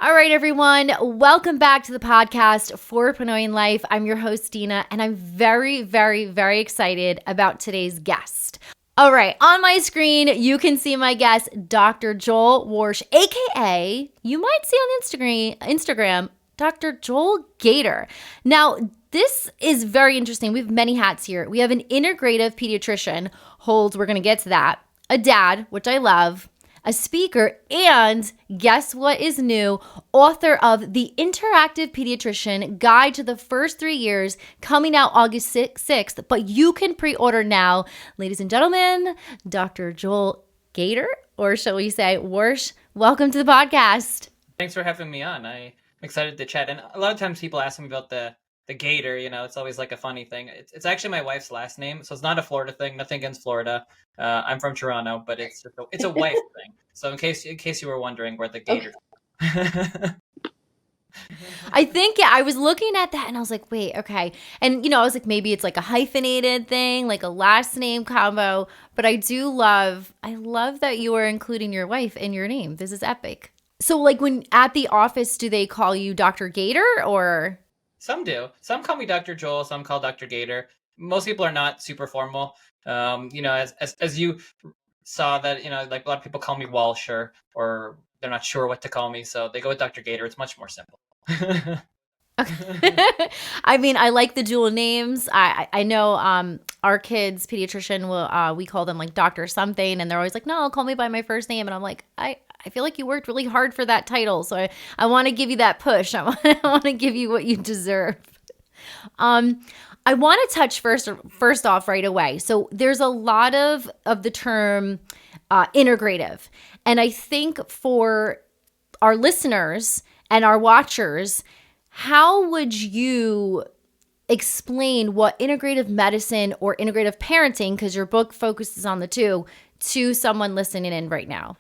All right, everyone. Welcome back to the podcast 4.0 in Life. I'm your host, Deana, and I'm very, very, very excited about today's guest. All right, on my screen, you can see my guest, Dr. Joel Warsh, aka you might see on Instagram, Dr. Joel Gator. Now, this is very interesting. We have many hats here. We have an integrative pediatrician, we're going to get to that, a dad, which I love, a speaker, and guess what is new? Author of The Interactive Pediatrician Guide to the First 3 Years, coming out August 6th, but you can pre-order now. Ladies and gentlemen, Dr. Joel Gator, or shall we say Warsh, welcome to the podcast. Thanks for having me on. I'm excited to chat. And a lot of times people ask me about the gator, it's always like a funny thing. It's actually my wife's last name, so it's not a Florida thing. Nothing against Florida. I'm from Toronto, but it's a wife thing. So in case you were wondering where the gator. Okay. I think, yeah, I was looking at that and I was like, wait, okay. And, I was like, maybe it's like a hyphenated thing, like a last name combo. But I love that you are including your wife in your name. This is epic. So like when at the office, do they call you Dr. Gator or? Some do. Some call me Dr. Joel. Some call Dr. Gator. Most people are not super formal. As you saw that, like a lot of people call me Walsh or they're not sure what to call me. So they go with Dr. Gator. It's much more simple. I mean, I like the dual names. I know our kids, pediatrician, we call them like Dr. something, and they're always like, no, call me by my first name. And I'm like, I feel like you worked really hard for that title. So I want to give you that push. I want to give you what you deserve. I want to touch first off right away. So there's a lot of the term integrative. And I think for our listeners and our watchers, how would you explain what integrative medicine or integrative parenting, because your book focuses on the two, to someone listening in right now?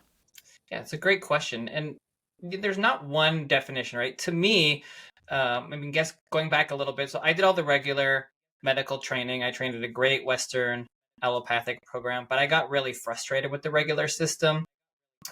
Yeah, it's a great question. And there's not one definition, right? To me, going back a little bit. So I did all the regular medical training. I trained at a great Western allopathic program, but I got really frustrated with the regular system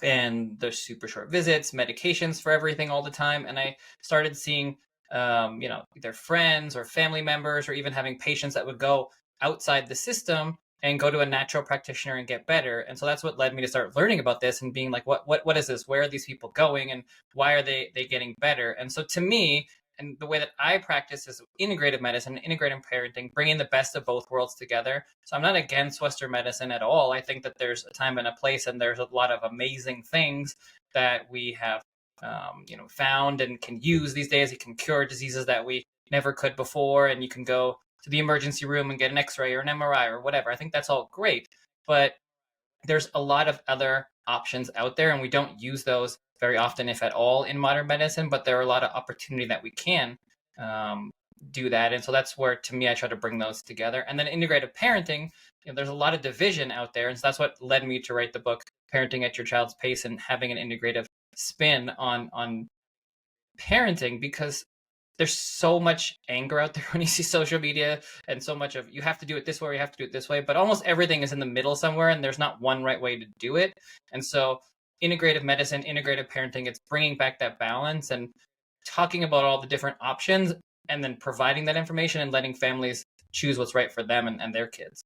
and the super short visits, medications for everything all the time. And I started seeing, either friends or family members, or even having patients that would go outside the system and go to a natural practitioner and get better. And so that's what led me to start learning about this and being like, what is this? Where are these people going? And why are they getting better? And so to me, and the way that I practice is integrative medicine, integrative parenting, bringing the best of both worlds together. So I'm not against Western medicine at all. I think that there's a time and a place, and there's a lot of amazing things that we have, found and can use these days. It can cure diseases that we never could before, and you can go to the emergency room and get an X-ray or an MRI or whatever. I think that's all great, but there's a lot of other options out there, and we don't use those very often, if at all, in modern medicine, but there are a lot of opportunity that we can do that. And so that's where, to me, I try to bring those together. And then integrative parenting, there's a lot of division out there. And so that's what led me to write the book, Parenting at Your Child's Pace, and having an integrative spin on parenting, because there's so much anger out there when you see social media, and so much of you have to do it this way or you have to do it this way, but almost everything is in the middle somewhere, and there's not one right way to do it. And so integrative medicine, integrative parenting, it's bringing back that balance and talking about all the different options, and then providing that information and letting families choose what's right for them and their kids.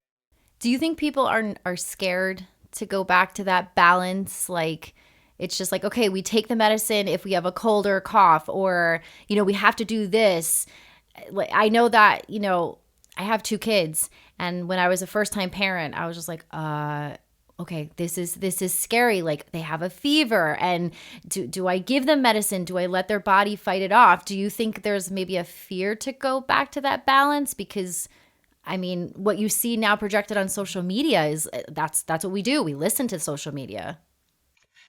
Do you think people are scared to go back to that balance? Like, it's just like, okay, we take the medicine if we have a cold or a cough, or, we have to do this. Like, I know that, I have 2 kids, and when I was a first-time parent, I was just like, okay, this is scary. Like, they have a fever, and do I give them medicine? Do I let their body fight it off? Do you think there's maybe a fear to go back to that balance? Because, I mean, what you see now projected on social media is that's what we do. We listen to social media.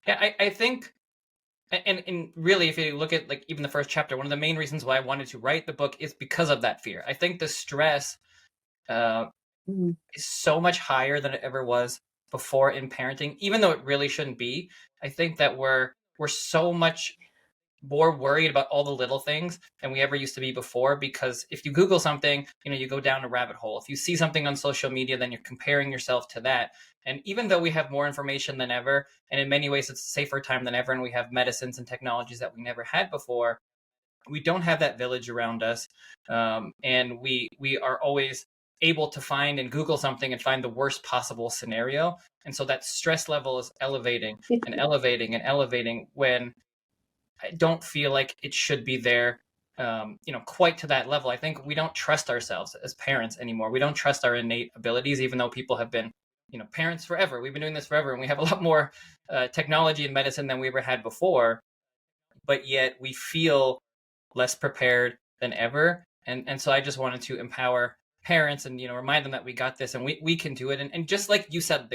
Yeah, I think, and really, if you look at like even the first chapter, one of the main reasons why I wanted to write the book is because of that fear. I think the stress is so much higher than it ever was before in parenting, even though it really shouldn't be. I think that we're so much more worried about all the little things than we ever used to be before, because if you Google something, you go down a rabbit hole. If you see something on social media, then you're comparing yourself to that. And even though we have more information than ever, and in many ways it's a safer time than ever, and we have medicines and technologies that we never had before, we don't have that village around us. And we are always able to find and Google something and find the worst possible scenario. And so that stress level is elevating and elevating and elevating, when I don't feel like it should be there, quite to that level. I think we don't trust ourselves as parents anymore. We don't trust our innate abilities, even though people have been, parents forever. We've been doing this forever, and we have a lot more technology and medicine than we ever had before. But yet we feel less prepared than ever. And so I just wanted to empower parents and, remind them that we got this and we can do it. And just like you said,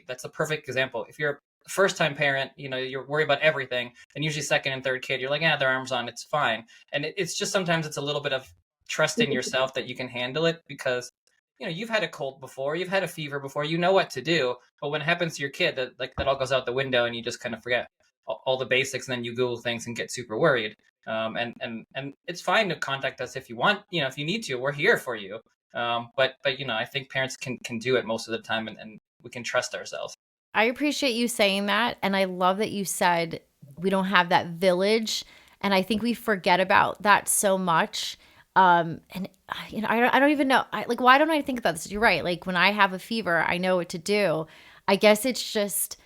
that's a perfect example. If you're a first time parent, you're worried about everything. And usually second and third kid, you're like, their arm's on, it's fine. And it's just, sometimes it's a little bit of trust in yourself that you can handle it, because you've had a cold before, you've had a fever before, you know what to do. But when it happens to your kid, that all goes out the window, and you just kind of forget all the basics, and then you Google things and get super worried. And it's fine to contact us if you want, if you need to. We're here for you. But I think parents can do it most of the time, and we can trust ourselves. I appreciate you saying that, and I love that you said we don't have that village, and I think we forget about that so much. And I don't even know. Why don't I think about this? You're right. Like, when I have a fever, I know what to do. I guess it's just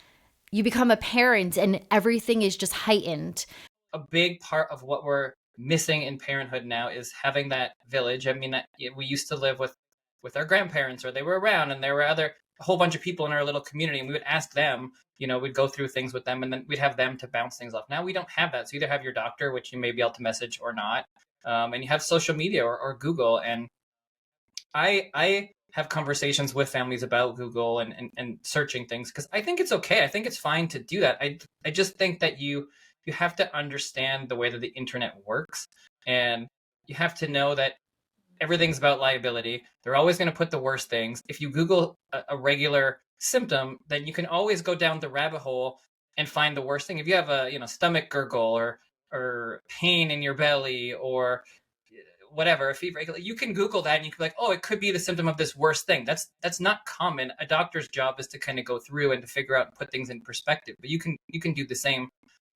you become a parent, and everything is just heightened. A big part of what we're missing in parenthood now is having that village. I mean, we used to live with our grandparents, or they were around, and there were a whole bunch of people in our little community, and we would ask them, we'd go through things with them, and then we'd have them to bounce things off. Now we don't have that. So either have your doctor, which you may be able to message or not, and you have social media or Google. And I have conversations with families about Google and searching things, because I think it's okay. I think it's fine to do that. I just think that you have to understand the way that the internet works, and you have to know that everything's about liability. They're always going to put the worst things. If you Google a regular symptom, then you can always go down the rabbit hole and find the worst thing. If you have a stomach gurgle or pain in your belly or whatever, a fever, you can Google that and you can be like, oh, it could be the symptom of this worst thing. That's not common. A doctor's job is to kind of go through and to figure out and put things in perspective. But you can do the same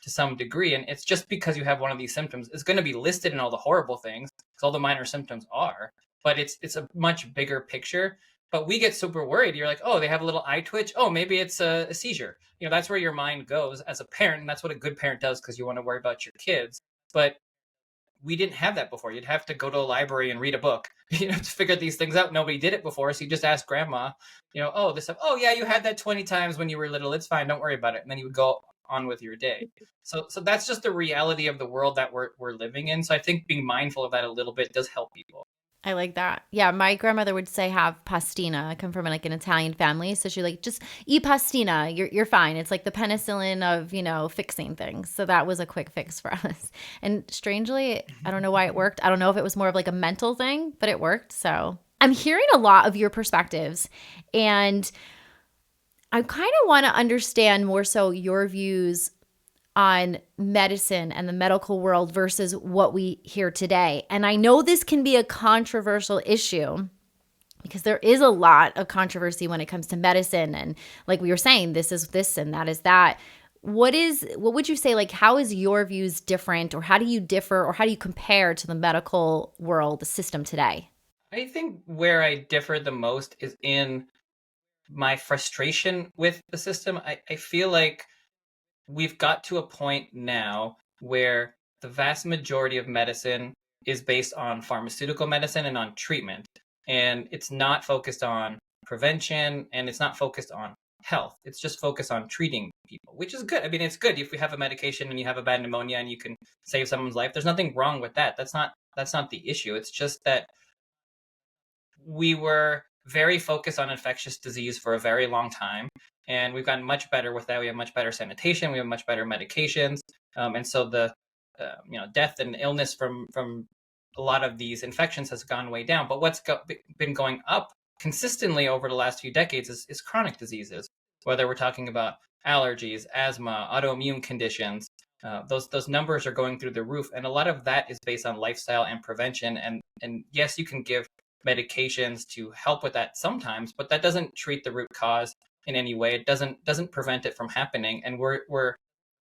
to some degree. And it's just because you have one of these symptoms, it's going to be listed in all the horrible things, because all the minor symptoms are, but it's a much bigger picture. But we get super worried. You're like, oh, they have a little eye twitch. Oh, maybe it's a seizure. That's where your mind goes as a parent. And that's what a good parent does, because you want to worry about your kids. But we didn't have that before. You'd have to go to a library and read a book, to figure these things out. Nobody did it before. So you just ask grandma, oh, this stuff. Oh yeah, you had that 20 times when you were little. It's fine. Don't worry about it. And then you would go on with your day. So that's just the reality of the world that we're living in. So I think being mindful of that a little bit does help people. I like that. Yeah, my grandmother would say have pastina. I come from an Italian family, so she just eat pastina. You're fine. It's like the penicillin of fixing things. So that was a quick fix for us. And strangely, I don't know why it worked. I don't know if it was more of a mental thing, but it worked. So I'm hearing a lot of your perspectives, and I kind of want to understand more so your views on medicine and the medical world versus what we hear today. And I know this can be a controversial issue, because there is a lot of controversy when it comes to medicine. And like we were saying, this is this and that is that. What would you say, how is your views different, or how do you differ, or how do you compare to the medical world system today? I think where I differ the most is in my frustration with the system. I feel like we've got to a point now where the vast majority of medicine is based on pharmaceutical medicine and on treatment. And it's not focused on prevention, and it's not focused on health. It's just focused on treating people, which is good. I mean, it's good if you have a medication and you have a bad pneumonia and you can save someone's life. There's nothing wrong with that. That's not the issue. It's just that we were very focused on infectious disease for a very long time, and we've gotten much better with that. We have much better sanitation. We have much better medications, and so the death and illness from a lot of these infections has gone way down. But what's been going up consistently over the last few decades is chronic diseases, whether we're talking about allergies, asthma, autoimmune conditions. those numbers are going through the roof, and a lot of that is based on lifestyle and prevention. And yes, you can give medications to help with that sometimes, but that doesn't treat the root cause in any way. It doesn't prevent it from happening. And we're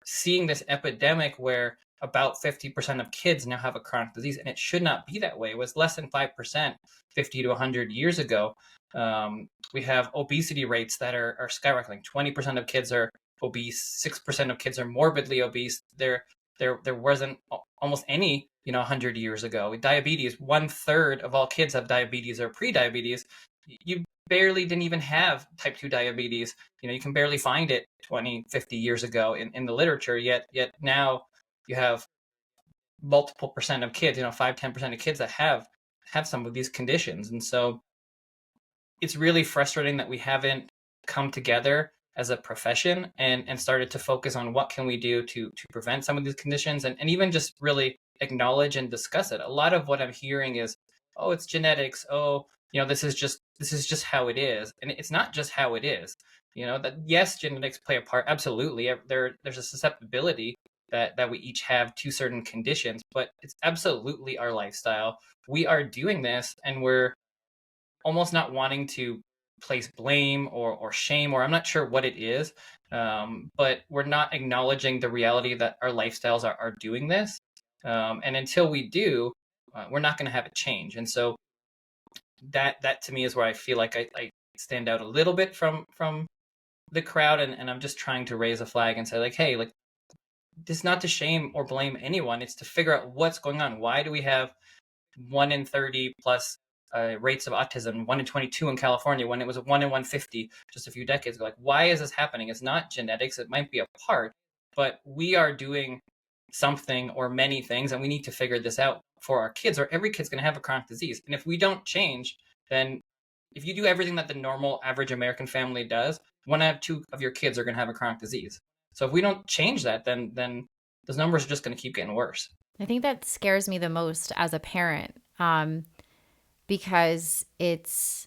seeing this epidemic where about 50% of kids now have a chronic disease, and it should not be that way. It was less than 5% 50 to 100 years ago. We have obesity rates that are skyrocketing. 20% of kids are obese. 6% of kids are morbidly obese. There wasn't almost any 100 years ago. With diabetes, 1/3 of all kids have diabetes or pre-diabetes. You barely didn't even have type 2 diabetes. You can barely find it 20, 50 years ago in the literature. Yet now you have multiple percent of kids, 5-10% of kids that have some of these conditions. And so it's really frustrating that we haven't come together as a profession and started to focus on what can we do to prevent some of these conditions, and even just really acknowledge and discuss it. A lot of what I'm hearing is, oh, it's genetics. Oh, this is just how it is. And it's not just how it is. That yes, genetics play a part. Absolutely. There's a susceptibility that we each have to certain conditions, but it's absolutely our lifestyle. We are doing this, and we're almost not wanting to place blame or shame, or I'm not sure what it is, but we're not acknowledging the reality that our lifestyles are doing this. And until we do, we're not going to have a change. And so that to me is where I feel like I stand out a little bit from the crowd, and I'm just trying to raise a flag and say, like, hey, like, this is not to shame or blame anyone. It's to figure out what's going on. Why do we have 1 in 30 plus rates of autism, 1 in 22 in California, when it was 1 in 150 just a few decades ago? Like, why is this happening? It's not genetics. It might be a part, but we are doing something or many things, and we need to figure this out for our kids, or every kid's going to have a chronic disease. And if we don't change, then if you do everything that the normal average American family does, 1 out of 2 of your kids are going to have a chronic disease. So if we don't change that, then those numbers are just going to keep getting worse. I think that scares me the most as a parent, because it's,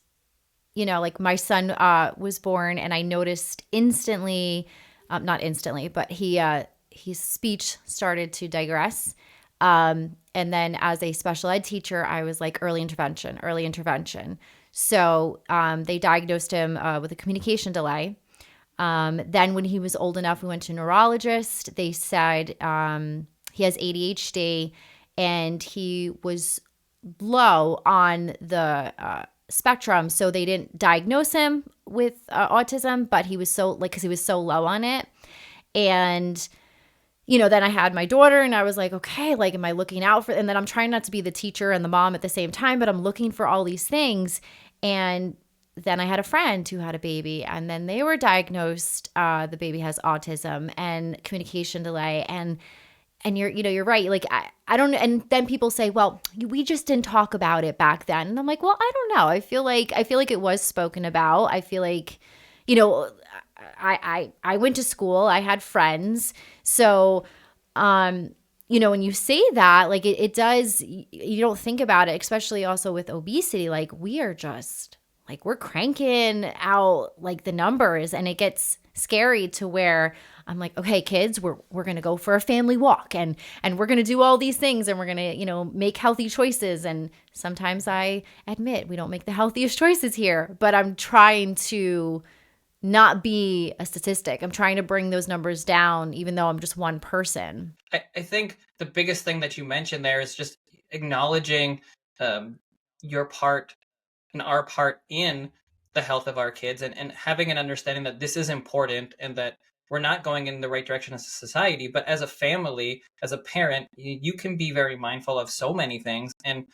like my son was born, and I noticed instantly, not instantly, but his speech started to digress. And then as a special ed teacher, I was like, early intervention. So they diagnosed him with a communication delay. Then when he was old enough, we went to a neurologist. They said he has ADHD, and he was low on the spectrum. So they didn't diagnose him with autism, but he was because he was so low on it. And then I had my daughter, and I was like, okay, like, am I looking out for, and then I'm trying not to be the teacher and the mom at the same time, but I'm looking for all these things. And then I had a friend who had a baby, and then they were diagnosed, the baby has autism and communication delay. And you're right. Like, I don't, and then people say, well, we just didn't talk about it back then. And I'm like, well, I don't know. I feel like it was spoken about. I feel like, I went to school, I had friends. So, when you say that, like, it does, you don't think about it, especially also with obesity. Like, we are just, like, we're cranking out, like, the numbers, and it gets scary to where I'm like, okay, kids, we're going to go for a family walk, and we're going to do all these things, and we're going to, make healthy choices. And sometimes I admit we don't make the healthiest choices here, but I'm trying to not be a statistic. I'm trying to bring those numbers down, even though I'm just one person. I think the biggest thing that you mentioned there is just acknowledging your part and our part in the health of our kids, and having an understanding that this is important, and that we're not going in the right direction as a society. But as a family, as a parent, you can be very mindful of so many things. And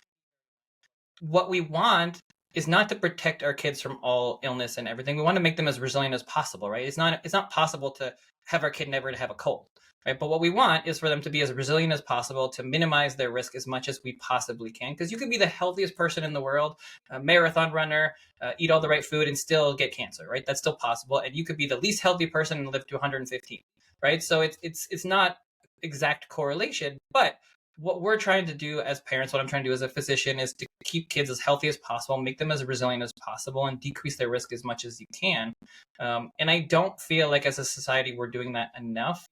what we want is not to protect our kids from all illness and everything. We want to make them as resilient as possible, right? It's not possible to have our kid never to have a cold, right? But what we want is for them to be as resilient as possible, to minimize their risk as much as we possibly can. Because you could be the healthiest person in the world, a marathon runner, eat all the right food, and still get cancer, right? That's still possible. And you could be the least healthy person and live to 115, right? So it's not exact correlation, but what we're trying to do as parents, what I'm trying to do as a physician, is to keep kids as healthy as possible, make them as resilient as possible, and decrease their risk as much as you can. And I don't feel like as a society we're doing that enough.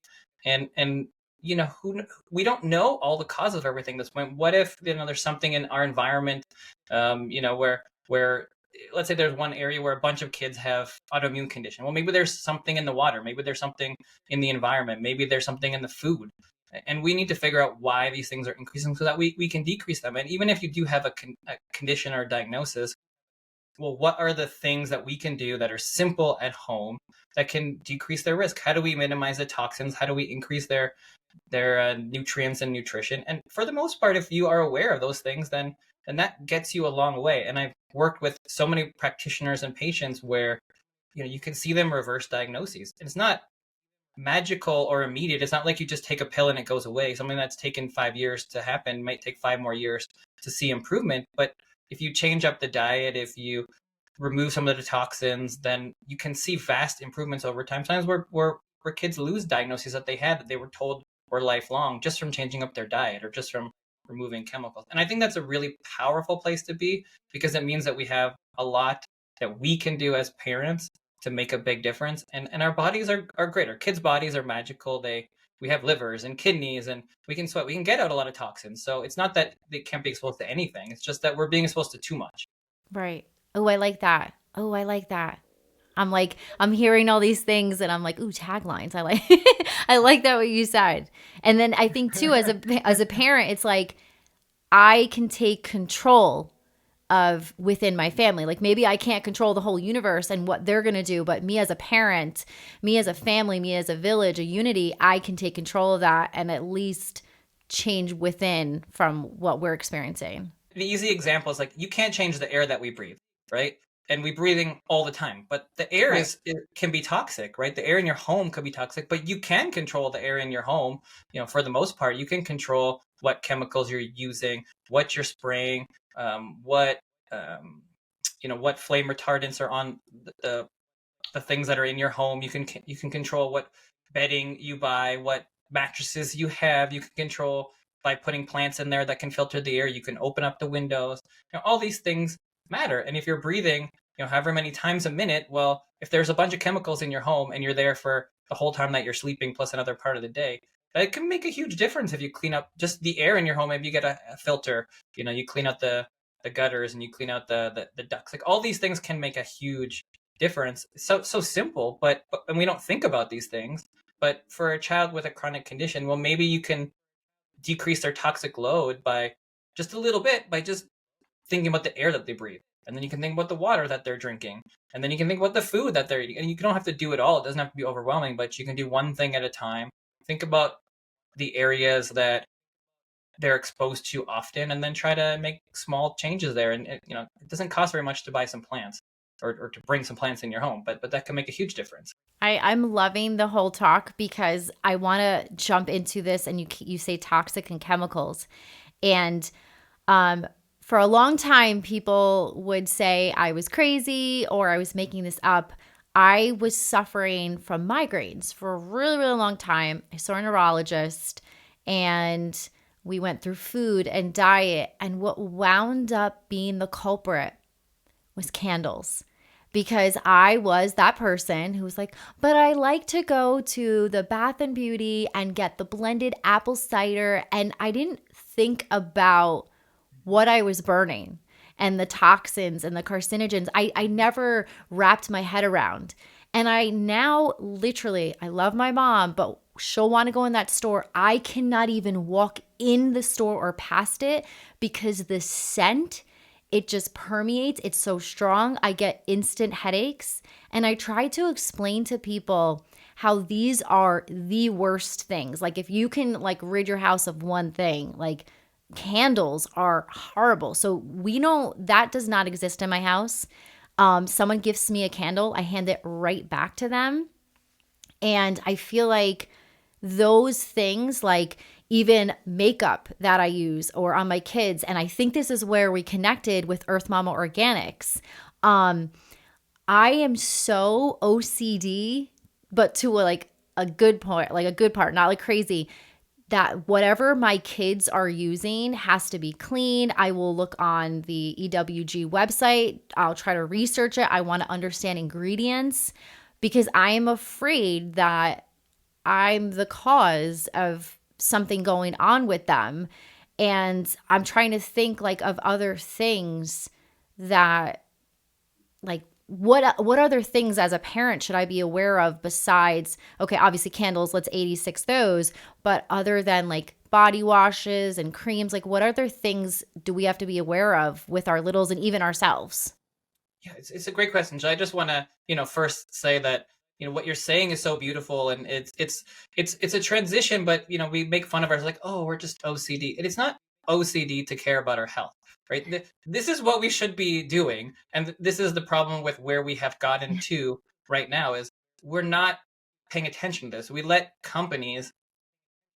And we don't know all the causes of everything at this point. What if there's something in our environment, where let's say there's one area where a bunch of kids have autoimmune condition. Well, maybe there's something in the water, maybe there's something in the environment, maybe there's something in the food, and we need to figure out why these things are increasing so that we can decrease them. And even if you do have a condition or a diagnosis, well, what are the things that we can do that are simple at home that can decrease their risk? How do we minimize the toxins? How do we increase their nutrients and nutrition? And for the most part, if you are aware of those things, then that gets you a long way. And I've worked with so many practitioners and patients where you can see them reverse diagnoses. And it's not magical or immediate. It's not like you just take a pill and it goes away. Something that's taken 5 years to happen might take 5 more years to see improvement. But if you change up the diet, if you remove some of the toxins, then you can see vast improvements over time. Sometimes where kids lose diagnoses that they were told were lifelong just from changing up their diet or just from removing chemicals. And I think that's a really powerful place to be, because it means that we have a lot that we can do as parents to make a big difference. And our bodies are great. Our kids' bodies are magical. We have livers and kidneys, and we can sweat. We can get out a lot of toxins. So it's not that they can't be exposed to anything. It's just that we're being exposed to too much. Right. Oh, I like that. Oh, I like that. I'm hearing all these things and I'm like, ooh, taglines. I like, I like that what you said. And then I think too, as a parent, it's like, I can take control of within my family. Like maybe I can't control the whole universe and what they're going to do, but me as a parent, me as a family, me as a village, a unity, I can take control of that and at least change within from what we're experiencing. The easy example is like, you can't change the air that we breathe, right? And we're breathing all the time, but the air can be toxic, right? The air in your home could be toxic, but you can control the air in your home. For the most part, you can control what chemicals you're using, what you're spraying, what flame retardants are on the things that are in your home. You can control what bedding you buy, what mattresses you have. You can control by putting plants in there that can filter the air. You can open up the windows. All these things matter. And if you're breathing, however many times a minute, well, if there's a bunch of chemicals in your home and you're there for the whole time that you're sleeping plus another part of the day, it can make a huge difference if you clean up just the air in your home. Maybe you get a filter, you clean out the gutters and you clean out the ducts. Like all these things can make a huge difference. So simple, but and we don't think about these things. But for a child with a chronic condition, well, maybe you can decrease their toxic load by just a little bit, by just thinking about the air that they breathe. And then you can think about the water that they're drinking. And then you can think about the food that they're eating. And you don't have to do it all. It doesn't have to be overwhelming, but you can do one thing at a time. Think about the areas that they're exposed to often and then try to make small changes there. And it doesn't cost very much to buy some plants or to bring some plants in your home, but that can make a huge difference. I'm loving the whole talk because I want to jump into this, and you say toxic and chemicals. And for a long time, people would say I was crazy or I was making this up. I was suffering from migraines for a really, really long time. I saw a neurologist and we went through food and diet. And what wound up being the culprit was candles. Because I was that person who was like, but I like to go to the Bath and Beauty and get the blended apple cider. And I didn't think about what I was burning and the toxins and the carcinogens. I never wrapped my head around. And I now literally, I love my mom, but she'll want to go in that store. I cannot even walk in the store or past it because the scent, it just permeates. It's so strong. I get instant headaches. And I try to explain to people how these are the worst things. Like if you can rid your house of one thing, candles are horrible. So we know that does not exist in my house. Someone gifts me a candle, I hand it right back to them. And I feel like those things, like even makeup that I use or on my kids, and I think this is where we connected with Earth Mama Organics. I am so OCD, but to a good point, not crazy, that whatever my kids are using has to be clean. I will look on the EWG website. I'll try to research it. I want to understand ingredients because I am afraid that I'm the cause of something going on with them. And I'm trying to think like of other things that like what other things as a parent should I be aware of besides, okay, obviously candles, let's 86 those, but other than like body washes and creams, like what other things do we have to be aware of with our littles and even ourselves? Yeah, it's a great question. So I just want to, first say that, what you're saying is so beautiful, and it's a transition, but we make fun of ourselves like, oh, we're just OCD. And it's not OCD to care about our health, right? This is what we should be doing, and this is the problem with where we have gotten to right now is we're not paying attention to this. We let companies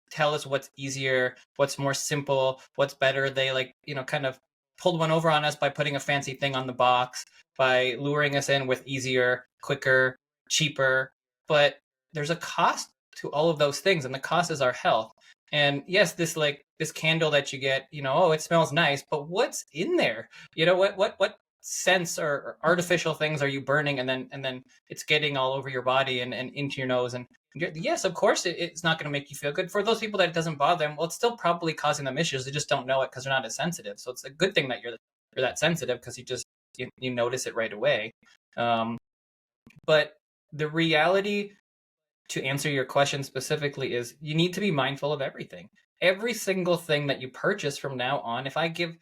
tell us what's easier, what's more simple, what's better. They kind of pulled one over on us by putting a fancy thing on the box, by luring us in with easier, quicker, cheaper. But there's a cost to all of those things, and the cost is our health. And yes, this candle that you get, oh, it smells nice, but what's in there? What sense or artificial things are you burning, and then it's getting all over your body and into your nose, and yes, of course, it's not going to make you feel good. For those people that it doesn't bother them, well, it's still probably causing them issues. They just don't know it because they're not as sensitive. So it's a good thing that you're that sensitive, because you notice it right away. But the reality, to answer your question specifically, is you need to be mindful of everything. Every single thing that you purchase from now on. If I give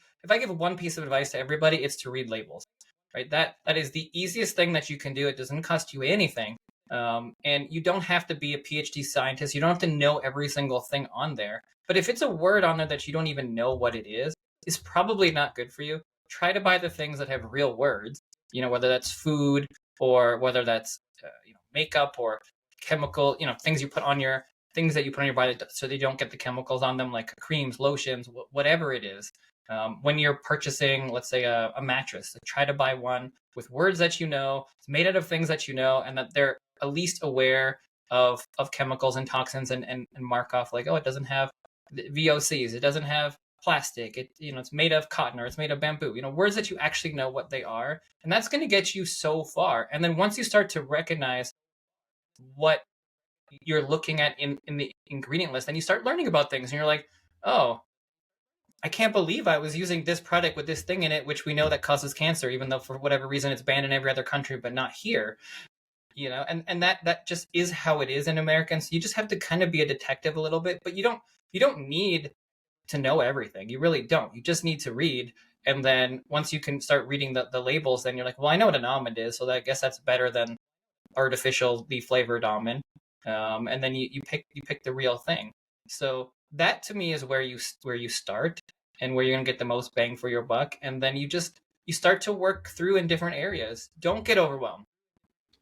one piece of advice to everybody, it's to read labels. Right? That is the easiest thing that you can do. It doesn't cost you anything. And you don't have to be a PhD scientist. You don't have to know every single thing on there. But if it's a word on there that you don't even know what it is, it's probably not good for you. Try to buy the things that have real words, whether that's food or whether that's makeup or chemical, things you put on things that you put on your body so they don't get the chemicals on them, like creams, lotions, whatever it is. When you're purchasing, let's say, a mattress, try to buy one with words that it's made out of things that and that they're at least aware of chemicals and toxins, and mark off like, oh, it doesn't have VOCs, it doesn't have plastic, it's made of cotton, or it's made of bamboo, words that you actually know what they are. And that's going to get you so far. And then once you start to recognize what you're looking at in the ingredient list, then you start learning about things, and you're like, oh, I can't believe I was using this product with this thing in it, which we know that causes cancer, even though for whatever reason it's banned in every other country, but not here. And that just is how it is in America. And so you just have to kind of be a detective a little bit, but you don't need to know everything. You really don't. You just need to read. And then once you can start reading the labels, then you're like, well, I know what an almond is, so I guess that's better than artificially flavored almond. And then you pick the real thing. So that to me is where you start, and where you're gonna get the most bang for your buck. And then you start to work through in different areas. Don't get overwhelmed.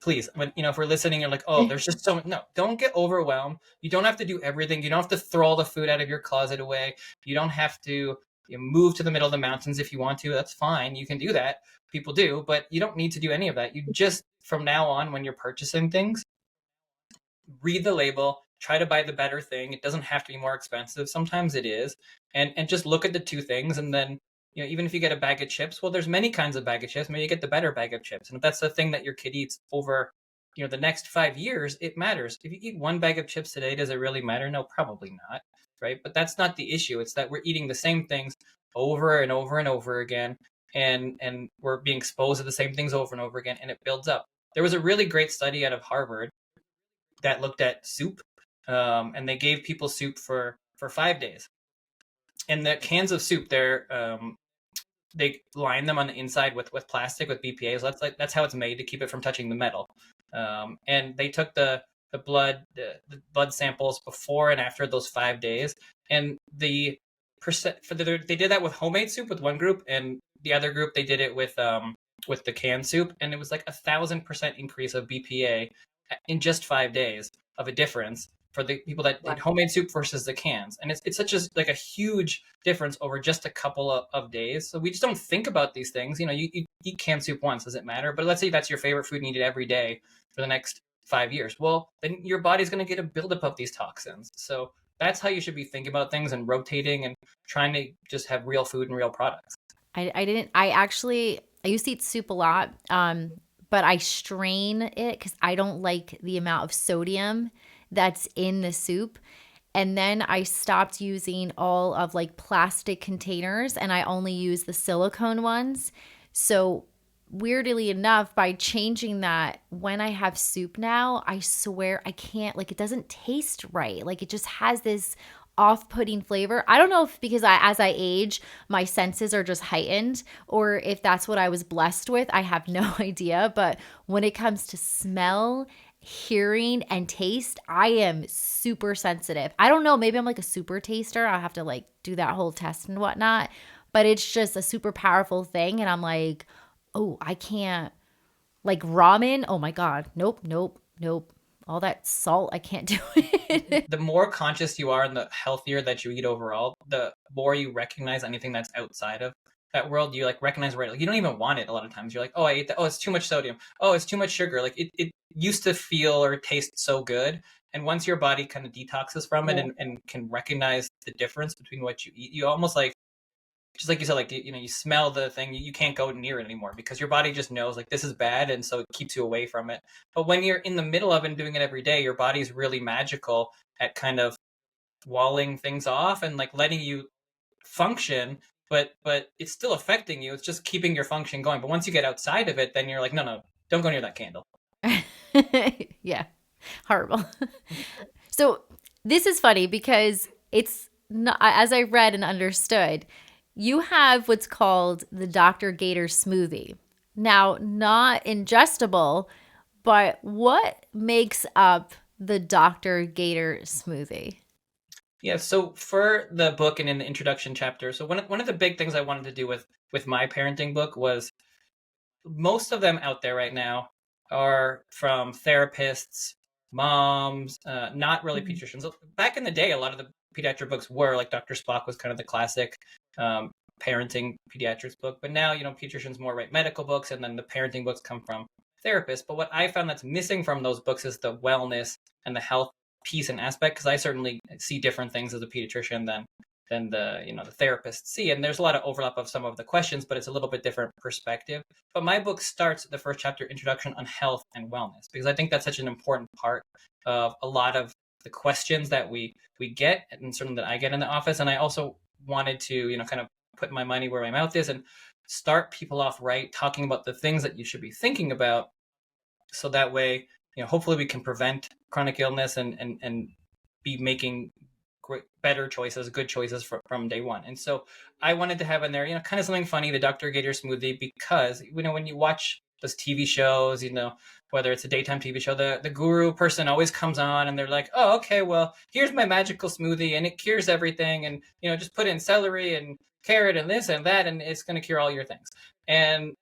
Please, if we're listening, you're like, oh, there's just so much. No, don't get overwhelmed. You don't have to do everything. You don't have to throw all the food out of your closet away. You don't have to move to the middle of the mountains if you want to. That's fine. You can do that. People do, but you don't need to do any of that. You just, from now on, when you're purchasing things, read the label, try to buy the better thing. It doesn't have to be more expensive. Sometimes it is. And just look at the two things, and then even if you get a bag of chips, well, there's many kinds of bag of chips. Maybe you get the better bag of chips. And if that's the thing that your kid eats over, the next 5 years, it matters. If you eat one bag of chips today, does it really matter? No, probably not. Right. But that's not the issue. It's that we're eating the same things over and over and over again. And we're being exposed to the same things over and over again. And it builds up. There was a really great study out of Harvard that looked at soup. And they gave people soup for 5 days. And the cans of soup, they line them on the inside with plastic, with BPA. So that's how it's made, to keep it from touching the metal. And they took the blood samples before and after those 5 days, and the percent they did that with homemade soup with one group, and the other group they did it with the canned soup, and it was like 1,000% increase of BPA in just 5 days of a difference for the people that did homemade soup versus the cans. And it's such a huge difference over just a couple of days. So we just don't think about these things. You eat canned soup once, does it matter? But let's say that's your favorite food and you eat it every day for the next 5 years. Well, then your body's going to get a buildup of these toxins. So that's how you should be thinking about things, and rotating and trying to just have real food and real products. I used to eat soup a lot, but I strain it because I don't like the amount of sodium that's in the soup. And then I stopped using all of like plastic containers and I only use the silicone ones. So weirdly enough, by changing that, when I have soup now, I swear I can't, like, it doesn't taste right. Like, it just has this off-putting flavor. I don't know if because as I age, my senses are just heightened, or if that's what I was blessed with. I have no idea. But when it comes to smell, hearing, and taste, I am super sensitive. I don't know. Maybe I'm like a super taster. I'll have to like do that whole test and whatnot. But it's just a super powerful thing. And I'm like, oh, I can't, like ramen. Oh my God. Nope, nope, nope. All that salt, I can't do it. The more conscious you are and the healthier that you eat overall, the more you recognize anything that's outside of that world. You like recognize right. Like you don't even want it a lot of times. You're like, oh, I ate that. Oh, it's too much sodium. Oh, it's too much sugar. Like it used to feel or taste so good. And once your body kind of detoxes from it and can recognize the difference between what you eat, you almost like, just like you said, like, you smell the thing, you can't go near it anymore because your body just knows like this is bad. And so it keeps you away from it. But when you're in the middle of it and doing it every day, your body's really magical at kind of walling things off and like letting you function, but it's still affecting you. It's just keeping your function going. But once you get outside of it, then you're like, no, don't go near that candle. Yeah, horrible. So this is funny because it's not, as I read and understood, you have what's called the Dr. Gator smoothie. Now, not ingestible, but what makes up the Dr. Gator smoothie? Yeah, so for the book and in the introduction chapter, so one of the big things I wanted to do with my parenting book was most of them out there right now are from therapists, moms, not really pediatricians. Back in the day, a lot of the pediatric books were like Dr. Spock was kind of the classic parenting pediatrics book. But now, pediatricians more write medical books, and then the parenting books come from therapists. But what I found that's missing from those books is the wellness and the health piece and aspect, because I certainly see different things as a pediatrician than the therapists see, and there's a lot of overlap of some of the questions, but it's a little bit different perspective. But my book starts the first chapter, introduction on health and wellness, because I think that's such an important part of a lot of the questions that we get, and certainly that I get in the office. And I also wanted to kind of put my money where my mouth is and start people off right, talking about the things that you should be thinking about, so that way hopefully we can prevent chronic illness and be making better choices, good choices from day one. And so I wanted to have in there, kind of something funny, the Dr. Gator smoothie, because, when you watch those TV shows, whether it's a daytime TV show, the guru person always comes on and they're like, oh, okay, well, here's my magical smoothie and it cures everything. And, just put in celery and carrot and this and that, and it's going to cure all your things. And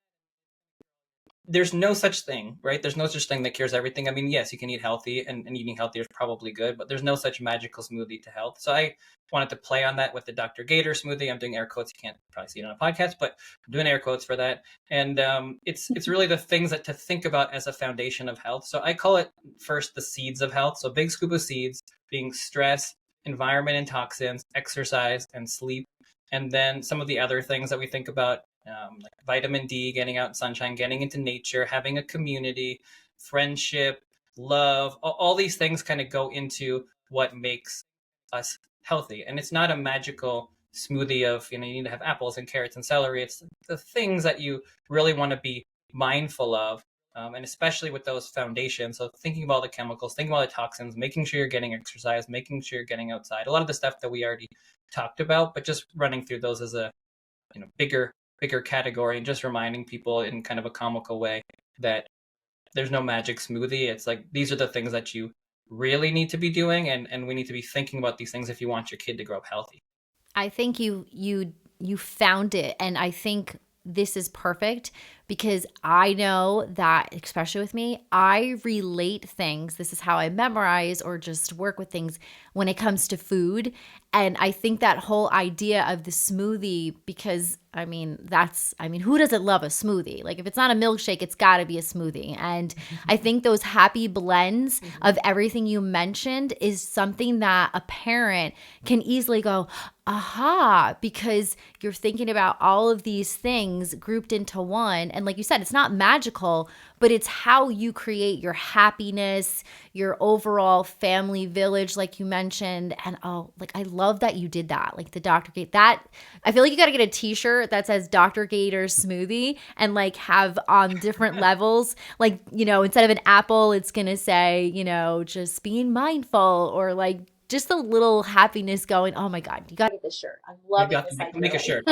there's no such thing, right? There's no such thing that cures everything. I mean, yes, you can eat healthy, and eating healthy is probably good, but there's no such magical smoothie to health. So I wanted to play on that with the Dr. Gator smoothie. I'm doing air quotes. You can't probably see it on a podcast, but I'm doing air quotes for that. And it's really the things that to think about as a foundation of health. So I call it first the seeds of health. So big scoop of seeds being stress, environment and toxins, exercise, and sleep. And then some of the other things that we think about, like vitamin D, getting out in sunshine, getting into nature, having a community, friendship, love, all these things kind of go into what makes us healthy. And it's not a magical smoothie of, you need to have apples and carrots and celery. It's the things that you really want to be mindful of. And especially with those foundations. So thinking about the chemicals, thinking about the toxins, making sure you're getting exercise, making sure you're getting outside, a lot of the stuff that we already talked about, but just running through those as a bigger category, and just reminding people in kind of a comical way that there's no magic smoothie. It's like, these are the things that you really need to be doing, and we need to be thinking about these things if you want your kid to grow up healthy. I think you found it, and I think this is perfect because I know that, especially with me, I relate things. This is how I memorize or just work with things when it comes to food. And I think that whole idea of the smoothie, because who doesn't love a smoothie? Like, if it's not a milkshake, it's got to be a smoothie. And I think those happy blends of everything you mentioned is something that a parent can easily go, aha, because you're thinking about all of these things grouped into one. And and like you said, it's not magical, but it's how you create your happiness, your overall family village, like you mentioned. And oh, like I love that you did that. Like the Dr. Gator, that I feel like you got to get a t-shirt that says Dr. Gator smoothie and like have on different levels. Like, you know, instead of an apple, it's going to say, you know, just being mindful, or like just a little happiness going. Oh my God, you got to get this shirt. I'm Maybe loving I'll have this to idea make a already. shirt.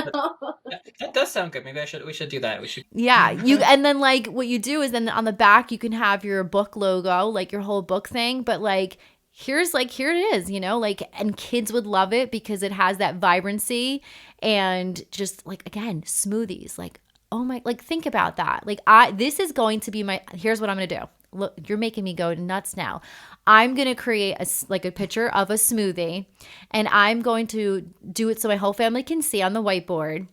That does sound good. Maybe we should do that. We should. Yeah, you and then like what you do is then on the back you can have your book logo, like your whole book thing, but like here it is, you know, like, and kids would love it because it has that vibrancy. And just like again, smoothies, like oh my, like think about that. Like this is going to be here's what I'm going to do. Look, you're making me go nuts now. I'm going to create a picture of a smoothie, and I'm going to do it so my whole family can see on the whiteboard,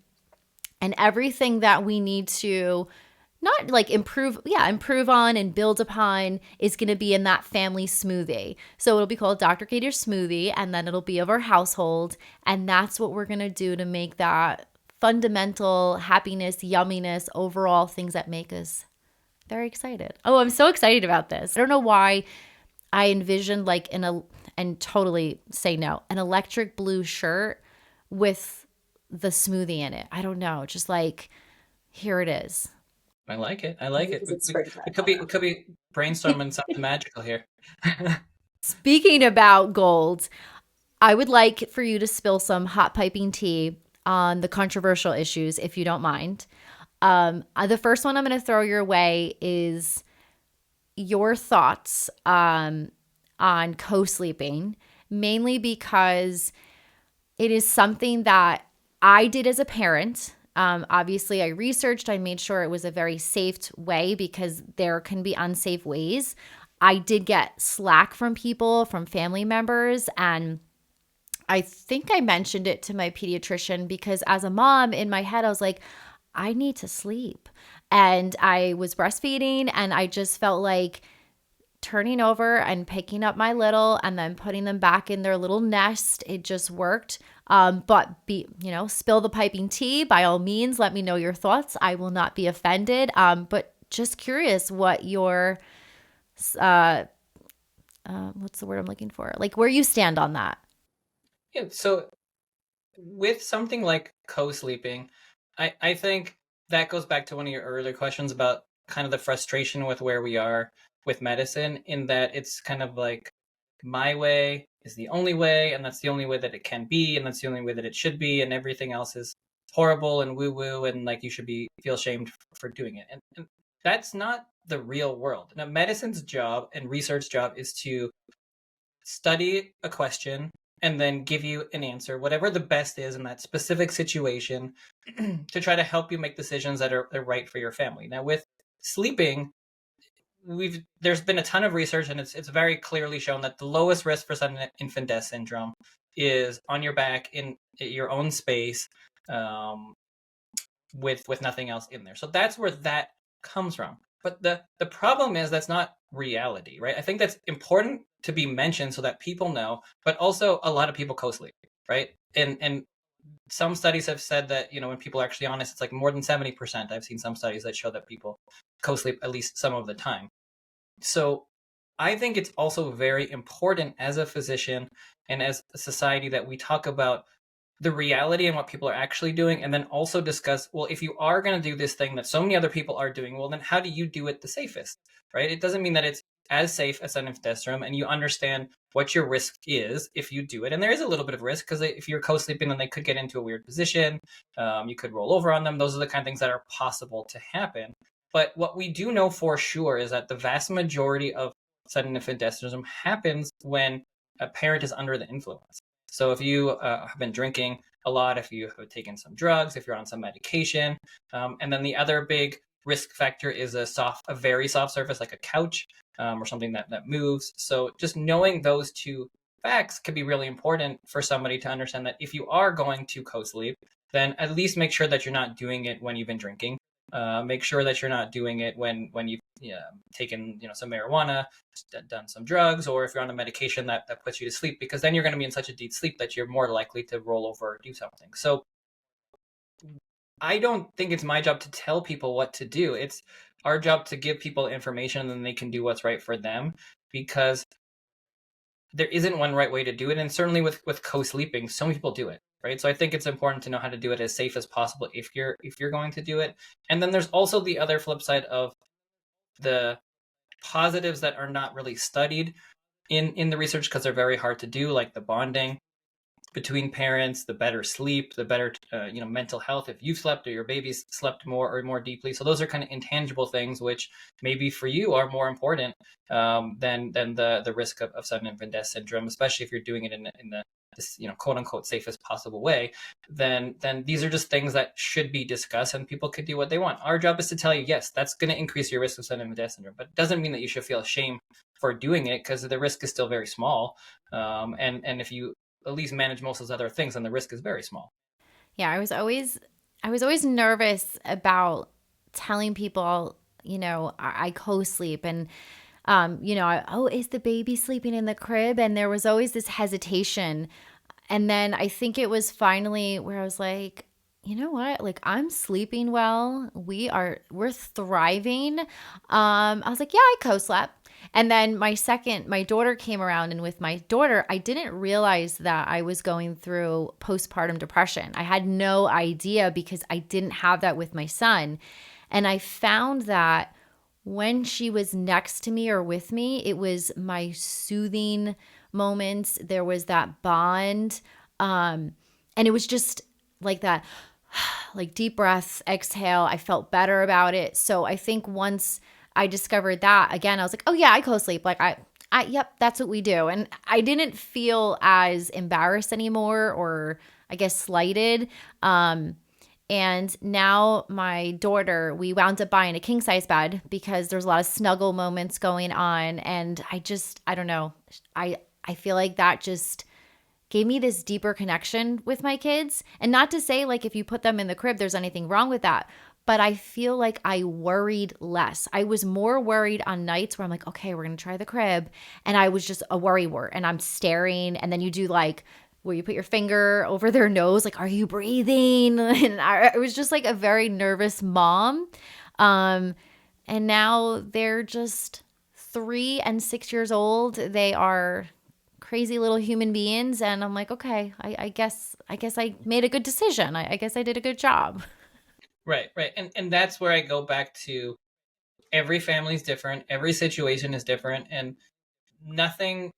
and everything that we need to not like improve on and build upon is going to be in that family smoothie. So it'll be called Dr. Gator smoothie, and then it'll be of our household. And that's what we're going to do to make that fundamental happiness, yumminess, overall things that make us very excited. Oh, I'm so excited about this. I don't know why I envisioned like and totally say no, an electric blue shirt with the smoothie in it. I don't know. Just like, here it is. I like it. I like it. Because it's We could be brainstorming something magical here. Speaking about gold, I would like for you to spill some hot piping tea on the controversial issues, if you don't mind. The first one I'm going to throw your way is your thoughts on co-sleeping, mainly because it is something that I did as a parent. Obviously, I researched, I made sure it was a very safe way because there can be unsafe ways. I did get slack from people, from family members, and I think I mentioned it to my pediatrician because as a mom, in my head, I was like, I need to sleep. And I was breastfeeding, and I just felt like turning over and picking up my little and then putting them back in their little nest. It just worked. But spill the piping tea by all means. Let me know your thoughts. I will not be offended. But just curious what your, what's the word I'm looking for? Like where you stand on that. Yeah. So with something like co-sleeping, I think that goes back to one of your earlier questions about kind of the frustration with where we are with medicine, in that it's kind of like my way is the only way, and that's the only way that it can be, and that's the only way that it should be, and everything else is horrible and woo-woo, and like you should feel shamed for doing it. And that's not the real world. Now, medicine's job and research job is to study a question and then give you an answer, whatever the best is in that specific situation, to try to help you make decisions that are right for your family. Now, with sleeping, there's been a ton of research, and it's very clearly shown that the lowest risk for sudden infant death syndrome is on your back in your own space, with nothing else in there. So that's where that comes from. But the problem is that's not reality, right? I think that's important to be mentioned so that people know, but also a lot of people co-sleep, right? And some studies have said that, when people are actually honest, it's like more than 70%. I've seen some studies that show that people co-sleep at least some of the time. So I think it's also very important as a physician and as a society that we talk about the reality and what people are actually doing, and then also discuss, well, if you are going to do this thing that so many other people are doing, well, then how do you do it the safest, right? It doesn't mean that it's as safe as sudden infant death syndrome, and you understand what your risk is if you do it. And there is a little bit of risk because if you're co-sleeping, then they could get into a weird position. You could roll over on them. Those are the kind of things that are possible to happen. But what we do know for sure is that the vast majority of sudden infant death syndrome happens when a parent is under the influence. So if you have been drinking a lot, if you have taken some drugs, if you're on some medication, and then the other big risk factor is a very soft surface like a couch, or something that moves. So just knowing those two facts can be really important for somebody to understand that if you are going to co-sleep, then at least make sure that you're not doing it when you've been drinking. Make sure that you're not doing it when you've taken some marijuana, done some drugs, or if you're on a medication that puts you to sleep, because then you're going to be in such a deep sleep that you're more likely to roll over or do something. So I don't think it's my job to tell people what to do. It's our job to give people information and then they can do what's right for them, because there isn't one right way to do it. And certainly with co-sleeping, some people do it, right? So I think it's important to know how to do it as safe as possible if you're going to do it. And then there's also the other flip side of the positives that are not really studied in the research because they're very hard to do, like the bonding between parents, the better sleep, the better mental health if you've slept or your baby's slept more or more deeply. So those are kind of intangible things which maybe for you are more important than the risk of sudden infant death syndrome, especially if you're doing it in the this quote unquote safest possible way. Then these are just things that should be discussed and people could do what they want. Our job is to tell you, yes, that's going to increase your risk of sudden infant death syndrome, but it doesn't mean that you should feel shame for doing it because the risk is still very small. And if you at least manage most of those other things, and the risk is very small. Yeah, I was always nervous about telling people, I co-sleep and oh, is the baby sleeping in the crib? And there was always this hesitation. And then I think it was finally where I was like, you know what? Like I'm sleeping well. We're thriving. I was like, yeah, I co-slept. And then my daughter came around, and with my daughter, I didn't realize that I was going through postpartum depression. I had no idea because I didn't have that with my son. And I found that when she was next to me or with me, it was my soothing moments. There was that bond. And it was just like that, like deep breaths, exhale. I felt better about it. So I think once I discovered that, again, I was like, oh yeah, I co-sleep. Like yep, that's what we do. And I didn't feel as embarrassed anymore, or I guess slighted. And now my daughter, we wound up buying a king size bed because there's a lot of snuggle moments going on. And I don't know. I feel like that just gave me this deeper connection with my kids. And not to say like if you put them in the crib, there's anything wrong with that. But I feel like I worried less. I was more worried on nights where I'm like, okay, we're going to try the crib. And I was just a worrywart and I'm staring. And then you do like where you put your finger over their nose, like, are you breathing? And I was just like a very nervous mom. And now they're just 3 and 6 years old. They are crazy little human beings. And I'm like, okay, I guess I made a good decision. I guess I did a good job. Right. And that's where I go back to every family is different, every situation is different, and nothing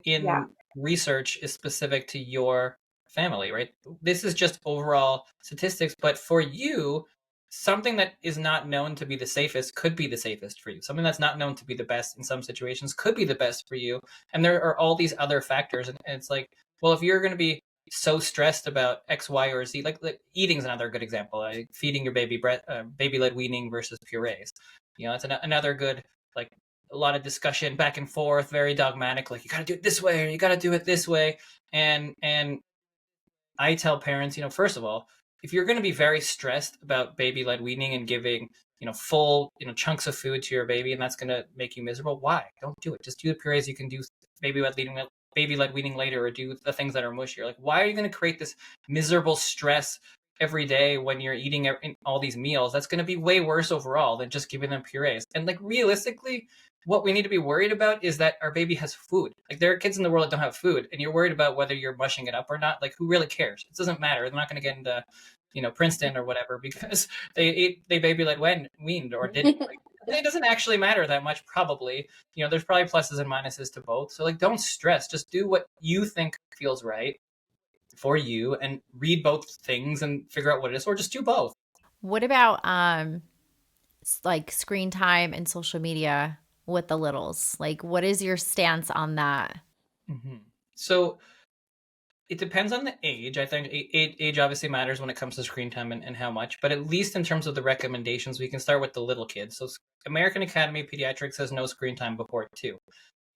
Yeah. in research is specific to your family, right? This is just overall statistics, but for you, something that is not known to be the safest could be the safest for you. Something that's not known to be the best in some situations could be the best for you. And there are all these other factors. And it's like, well, if you're going to be so stressed about X, Y, or Z, like eating's another good example. Like feeding your baby baby-led weaning versus purees. It's another good, like, a lot of discussion back and forth, very dogmatic, like you got to do it this way or you got to do it this way. And I tell parents, first of all, if you're going to be very stressed about baby led weaning and giving, full, chunks of food to your baby, and that's going to make you miserable, why? Don't do it. Just do the purees. You can do baby led weaning later, or do the things that are mushier. Like, why are you going to create this miserable stress every day when you're eating all these meals? That's going to be way worse overall than just giving them purees. And like realistically, what we need to be worried about is that our baby has food. Like there are kids in the world that don't have food, and you're worried about whether you're mushing it up or not. Like who really cares? It doesn't matter. They're not going to get into, Princeton or whatever because they baby led weaned or didn't. Like, it doesn't actually matter that much. Probably, there's probably pluses and minuses to both. So like, don't stress. Just do what you think feels right for you, and read both things and figure out what it is, or just do both. What about like screen time and social media with the littles? Like what is your stance on that? Mm-hmm. So it depends on the age. I think age obviously matters when it comes to screen time and how much, but at least in terms of the recommendations, we can start with the little kids. So American Academy of Pediatrics says no screen time before 2.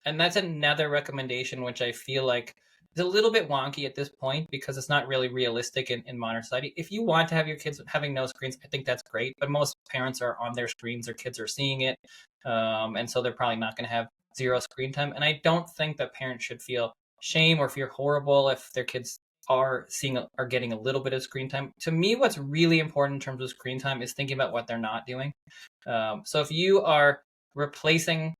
And that's another recommendation, which I feel like is a little bit wonky at this point because it's not really realistic in modern society. If you want to have your kids having no screens, I think that's great. But most parents are on their screens, their kids are seeing it. And so they're probably not going to have zero screen time. And I don't think that parents should feel shame or feel horrible if their kids are getting a little bit of screen time. To me, what's really important in terms of screen time is thinking about what they're not doing. So if you are replacing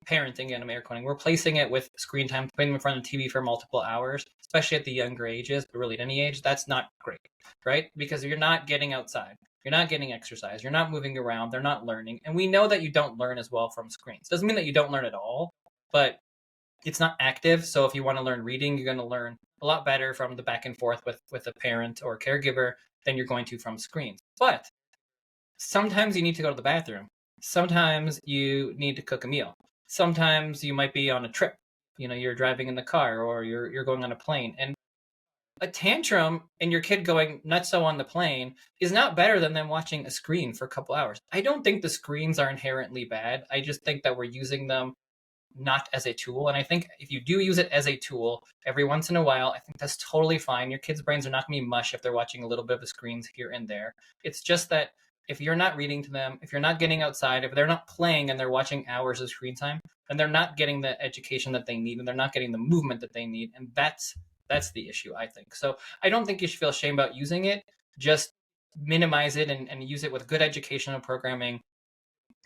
parenting, and I'm air quoting, replacing it with screen time, putting them in front of the TV for multiple hours, especially at the younger ages, but really at any age, that's not great, right? Because you're not getting outside. You're not getting exercise. You're not moving around. They're not learning. And we know that you don't learn as well from screens. Doesn't mean that you don't learn at all, but it's not active. So if you want to learn reading, you're going to learn a lot better from the back and forth with a parent or caregiver than you're going to from screens. But sometimes you need to go to the bathroom. Sometimes you need to cook a meal. Sometimes you might be on a trip. You're driving in the car or you're going on a plane. And a tantrum and your kid going nutso on the plane is not better than them watching a screen for a couple hours. I don't think the screens are inherently bad. I just think that we're using them not as a tool. And I think if you do use it as a tool every once in a while, I think that's totally fine. Your kids' brains are not going to be mush if they're watching a little bit of the screens here and there. It's just that if you're not reading to them, if you're not getting outside, if they're not playing and they're watching hours of screen time, then they're not getting the education that they need and they're not getting the movement that they need. And that's the issue, I think. So I don't think you should feel shame about using it. Just minimize it and use it with good educational programming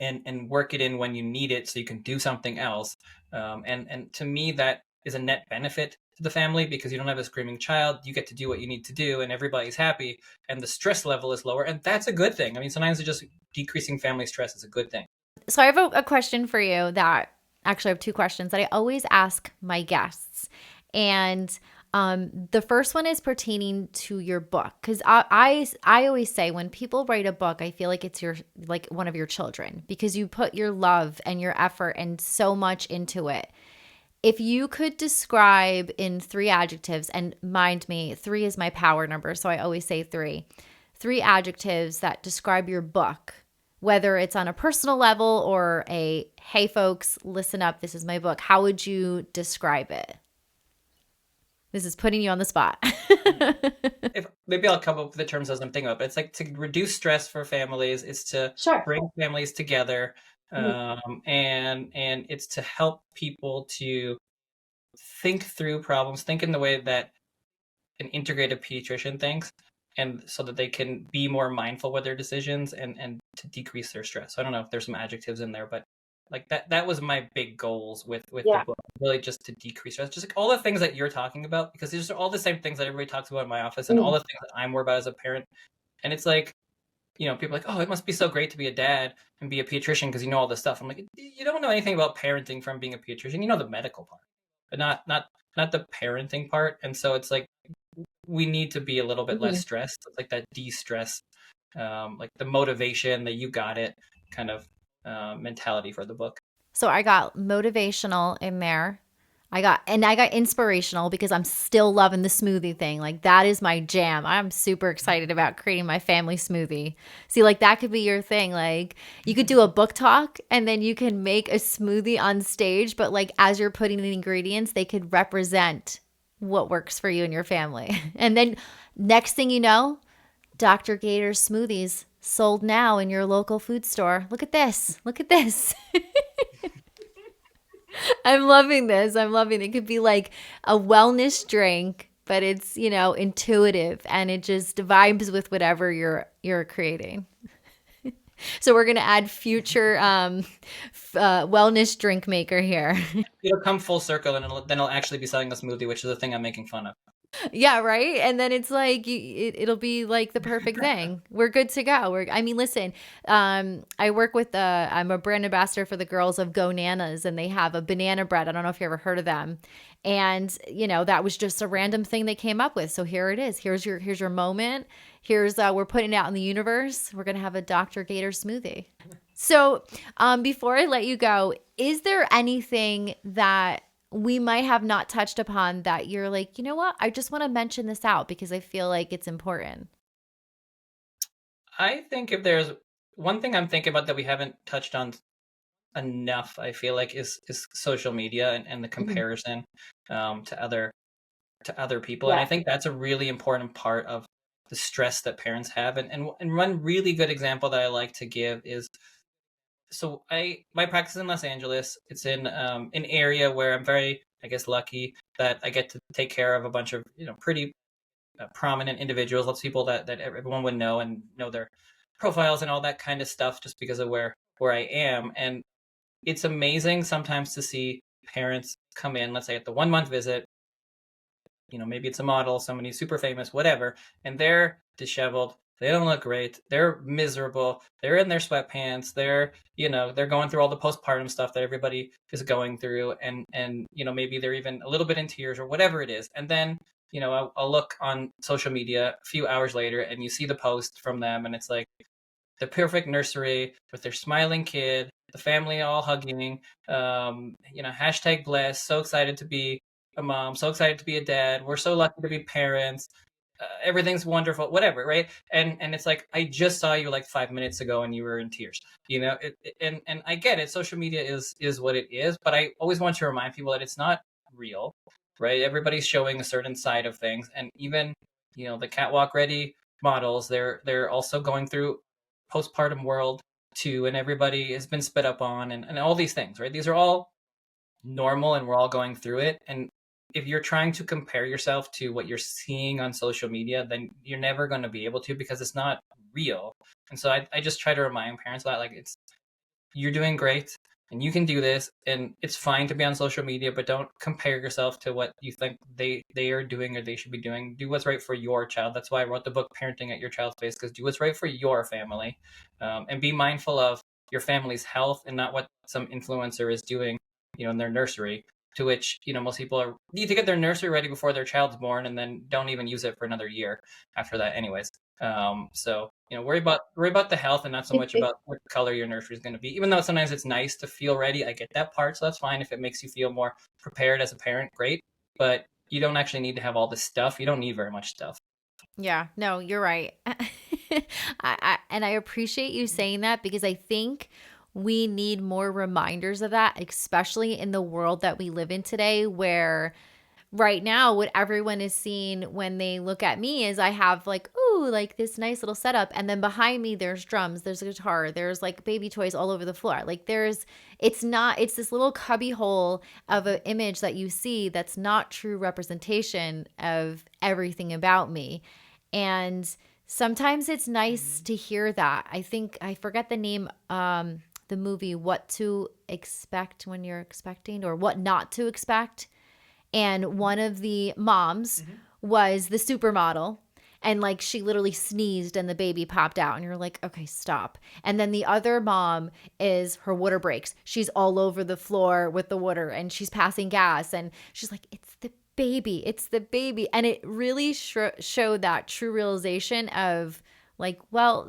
and work it in when you need it so you can do something else. And to me, that is a net benefit to the family because you don't have a screaming child. You get to do what you need to do and everybody's happy and the stress level is lower. And that's a good thing. I mean, sometimes it's just decreasing family stress is a good thing. So I have a question for you that actually I have two questions that I always ask my guests. And the first one is pertaining to your book. Because I always say when people write a book, I feel like it's like one of your children because you put your love and your effort and so much into it. If you could describe in 3 adjectives, and mind me, 3 is my power number, so I always say 3 adjectives that describe your book, whether it's on a personal level or a, hey folks, listen up, this is my book. How would you describe it? This is putting you on the spot. Maybe I'll come up with the terms as I'm thinking about, but it's like to reduce stress for families. It's to bring families together. And it's to help people to think through problems, think in the way that an integrative pediatrician thinks, and so that they can be more mindful with their decisions and to decrease their stress. So I don't know if there's some adjectives in there, but like that was my big goals with the book, really just to decrease stress, just like all the things that you're talking about, because these are all the same things that everybody talks about in my office and all the things that I'm worried about as a parent. And it's like, people are like, oh, it must be so great to be a dad and be a pediatrician because you know all this stuff. I'm like, you don't know anything about parenting from being a pediatrician. You know the medical part, but not the parenting part. And so it's like we need to be a little bit less stressed, like that de-stress, like the motivation that you got it kind of mentality for the book. So I got motivational in there. I got inspirational because I'm still loving the smoothie thing. Like that is my jam. I'm super excited about creating my family smoothie. See, like that could be your thing. Like you could do a book talk and then you can make a smoothie on stage, but like as you're putting in the ingredients, they could represent what works for you and your family. And then next thing you know, Dr. Gator's smoothies sold now in your local food store. Look at this. Look at this. I'm loving this. I'm loving it. It could be like a wellness drink, but it's, intuitive and it just vibes with whatever you're creating. So we're going to add future wellness drink maker here. It'll come full circle and then it'll actually be selling a smoothie, which is the thing I'm making fun of. Yeah, right. And then it's like it'll be like the perfect thing. We're good to go. Listen, I work with I'm a brand ambassador for the girls of Go Nanas, and they have a banana bread. I don't know if you ever heard of them. And that was just a random thing they came up with. So here it is. Here's your moment. Here's we're putting it out in the universe. We're gonna have a Dr. Gator smoothie. So before I let you go, is there anything that we might have not touched upon that you're like, you know what? I just want to mention this out because I feel like it's important. I think if there's one thing I'm thinking about that we haven't touched on enough, I feel like is social media and the comparison to other people. Yeah. And I think that's a really important part of the stress that parents have. And one really good example that I like to give is, so my practice is in Los Angeles. It's in an area where I'm very, I guess, lucky that I get to take care of a bunch of pretty prominent individuals, lots of people that everyone would know and know their profiles and all that kind of stuff, just because of where I am. And it's amazing sometimes to see parents come in, let's say at the 1 month visit, maybe it's a model, somebody super famous, whatever, and they're disheveled. They don't look great. They're miserable. They're in their sweatpants. They're going through all the postpartum stuff that everybody is going through, and maybe they're even a little bit in tears or whatever it is. And then I'll look on social media a few hours later, and you see the post from them, and it's like the perfect nursery with their smiling kid, the family all hugging, hashtag blessed, so excited to be a mom, so excited to be a dad. We're so lucky to be parents. Everything's wonderful, whatever, right? And it's like, I just saw you like 5 minutes ago and you were in tears, and I get it. Social media is what it is, but I always want to remind people that it's not real, right? Everybody's showing a certain side of things, and even the catwalk ready models, they're also going through postpartum world too, and everybody has been spit up on, and all these things, right? These are all normal, and we're all going through it. And if you're trying to compare yourself to what you're seeing on social media, then you're never going to be able to, because it's not real. And so I just try to remind parents that, like, you're doing great and you can do this, and it's fine to be on social media, but don't compare yourself to what you think they are doing or they should be doing. Do what's right for your child. That's why I wrote the book Parenting at Your Child's Pace, because do what's right for your family, and be mindful of your family's health and not what some influencer is doing in their nursery, to which most people need to get their nursery ready before their child's born, and then don't even use it for another year after that anyways. So worry about the health and not so much about what color your nursery is going to be. Even though sometimes it's nice to feel ready, I get that part, so that's fine. If it makes you feel more prepared as a parent, great. But you don't actually need to have all this stuff. You don't need very much stuff. Yeah, no, you're right. And I appreciate you saying that, because I think we need more reminders of that, especially in the world that we live in today, where right now what everyone is seeing when they look at me is I have like, ooh, like this nice little setup, and then behind me there's drums, there's a guitar, there's like baby toys all over the floor. Like it's this little cubby hole of an image that you see that's not true representation of everything about me. And sometimes it's nice to hear that. I think I forget the name, the movie What to Expect When You're Expecting, or What Not to Expect. And one of the moms was the supermodel, and like she literally sneezed and the baby popped out, and you're like, okay, stop. And then the other mom is, her water breaks, she's all over the floor with the water and she's passing gas, and she's like, it's the baby. And it really showed that true realization of like, well,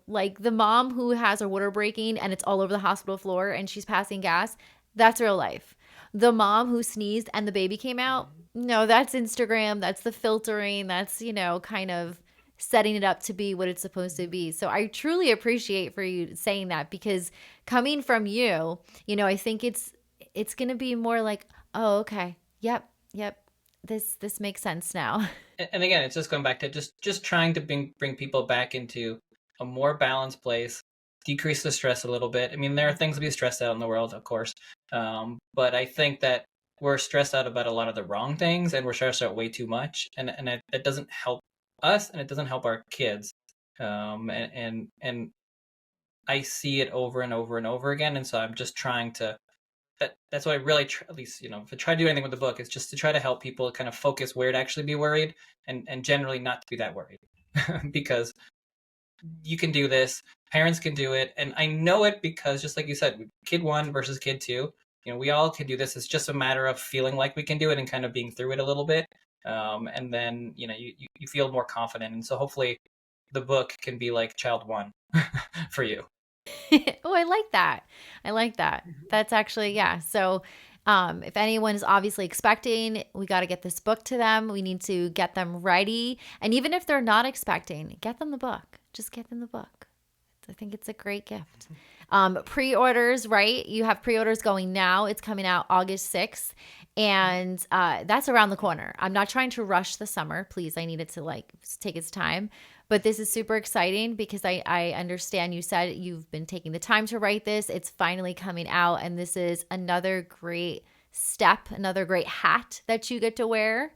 like the mom who has her water breaking and it's all over the hospital floor and she's passing gas, that's real life. The mom who sneezed and the baby came out, no, that's Instagram. That's the filtering. That's, kind of setting it up to be what it's supposed to be. So I truly appreciate for you saying that, because coming from you, I think it's going to be more like, oh, okay. Yep. This makes sense now. And again, it's just going back to just trying to bring people back into a more balanced place, decrease the stress a little bit. I mean, there are things to be stressed out in the world, of course. But I think that we're stressed out about a lot of the wrong things, and we're stressed out way too much. And it doesn't help us, and it doesn't help our kids. And I see it over and over and over again. And so I'm just trying to, that's what I really, at least, if I try to do anything with the book, it's just to try to help people kind of focus where to actually be worried, and generally not to be that worried. Because you can do this, parents can do it, and I know it because, just like you said, kid 1 versus kid 2, we all can do this. It's just a matter of feeling like we can do it and kind of being through it a little bit, and then you feel more confident. And so hopefully the book can be like child 1 for you. Oh, I like that. That's actually, yeah. So if anyone is obviously expecting, we got to get this book to them. We need to get them ready. And even if they're not expecting, get them the book. Just get them the book. I think it's a great gift. Pre-orders, right? You have pre-orders going now. It's coming out August 6th. And that's around the corner. I'm not trying to rush the summer. Please, I need it to take its time. But this is super exciting because I understand you said you've been taking the time to write this. It's finally coming out. And this is another great step, another great hat that you get to wear.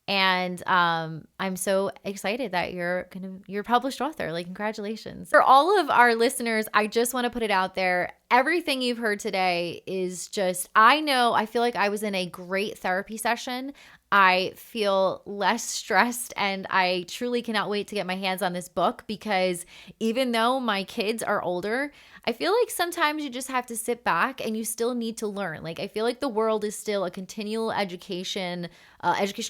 And I'm so excited that you're a published author. Like, congratulations. For all of our listeners, I just want to put it out there. Everything you've heard today is just, I feel like I was in a great therapy session. I feel less stressed, and I truly cannot wait to get my hands on this book, because even though my kids are older, I feel like sometimes you just have to sit back and you still need to learn. Like, I feel like the world is still a continual educational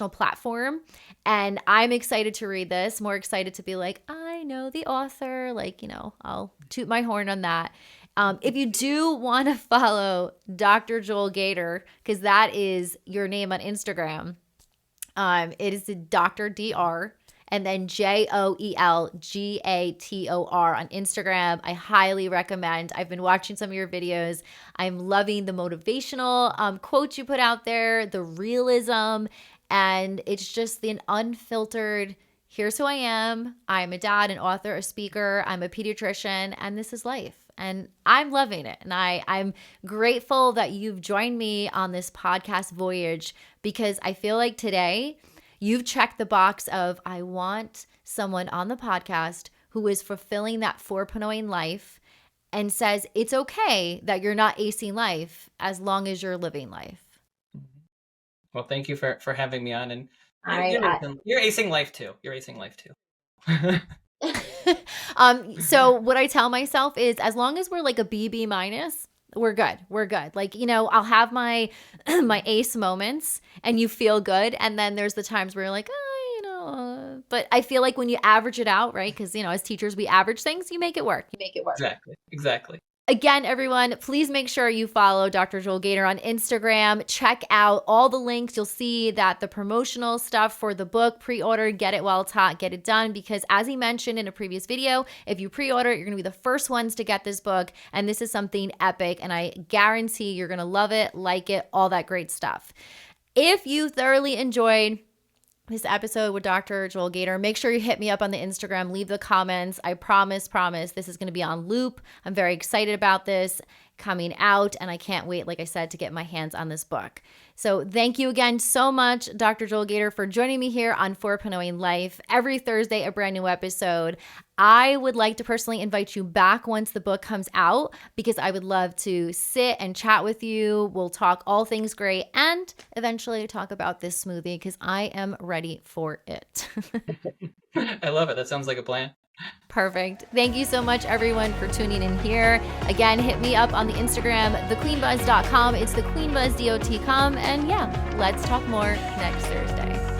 platform. And I'm excited to read this, more excited to be like, I know the author, like, I'll toot my horn on that. If you do want to follow Dr. Joel Gator, because that is your name on Instagram, it is Dr. Dr. and then JoelGator on Instagram. I highly recommend. I've been watching some of your videos. I'm loving the motivational quotes you put out there, the realism, and it's just the unfiltered, here's who I am. I'm a dad, an author, a speaker. I'm a pediatrician, and this is life. And I'm loving it. And I'm grateful that you've joined me on this podcast voyage, because I feel like today you've checked the box of, I want someone on the podcast who is fulfilling that 4.0 life and says it's okay that you're not acing life as long as you're living life. Well, thank you for having me on. And you're acing life too. You're acing life too. So what I tell myself is, as long as we're like a BB minus, we're good. We're good. Like, I'll have my my ace moments and you feel good. And then there's the times where you're like, but I feel like when you average it out, right? Because, as teachers, we average things, you make it work. Exactly. Again, everyone, please make sure you follow Dr. Joel Gator on Instagram. Check out all the links. You'll see that the promotional stuff for the book, pre-order, get it while it's hot, get it done. Because as he mentioned in a previous video, if you pre-order, you're going to be the first ones to get this book. And this is something epic. And I guarantee you're going to love it, like it, all that great stuff. If you thoroughly enjoyed this episode with Dr. Joel Gator, make sure you hit me up on the Instagram, leave the comments. I promise, this is going to be on loop. I'm very excited about this coming out, and I can't wait, like I said, to get my hands on this book. So thank you again so much, Dr. Joel Gator, for joining me here on 4.0 Life. Every Thursday, a brand new episode. I would like to personally invite you back once the book comes out, because I would love to sit and chat with you. We'll talk all things great, and eventually talk about this smoothie, because I am ready for it. I love it. That sounds like a plan. Perfect. Thank you so much, everyone, for tuning in here. Again, hit me up on the Instagram, thequeenbuzz.com. It's thequeenbuzz.com. And yeah, let's talk more next Thursday.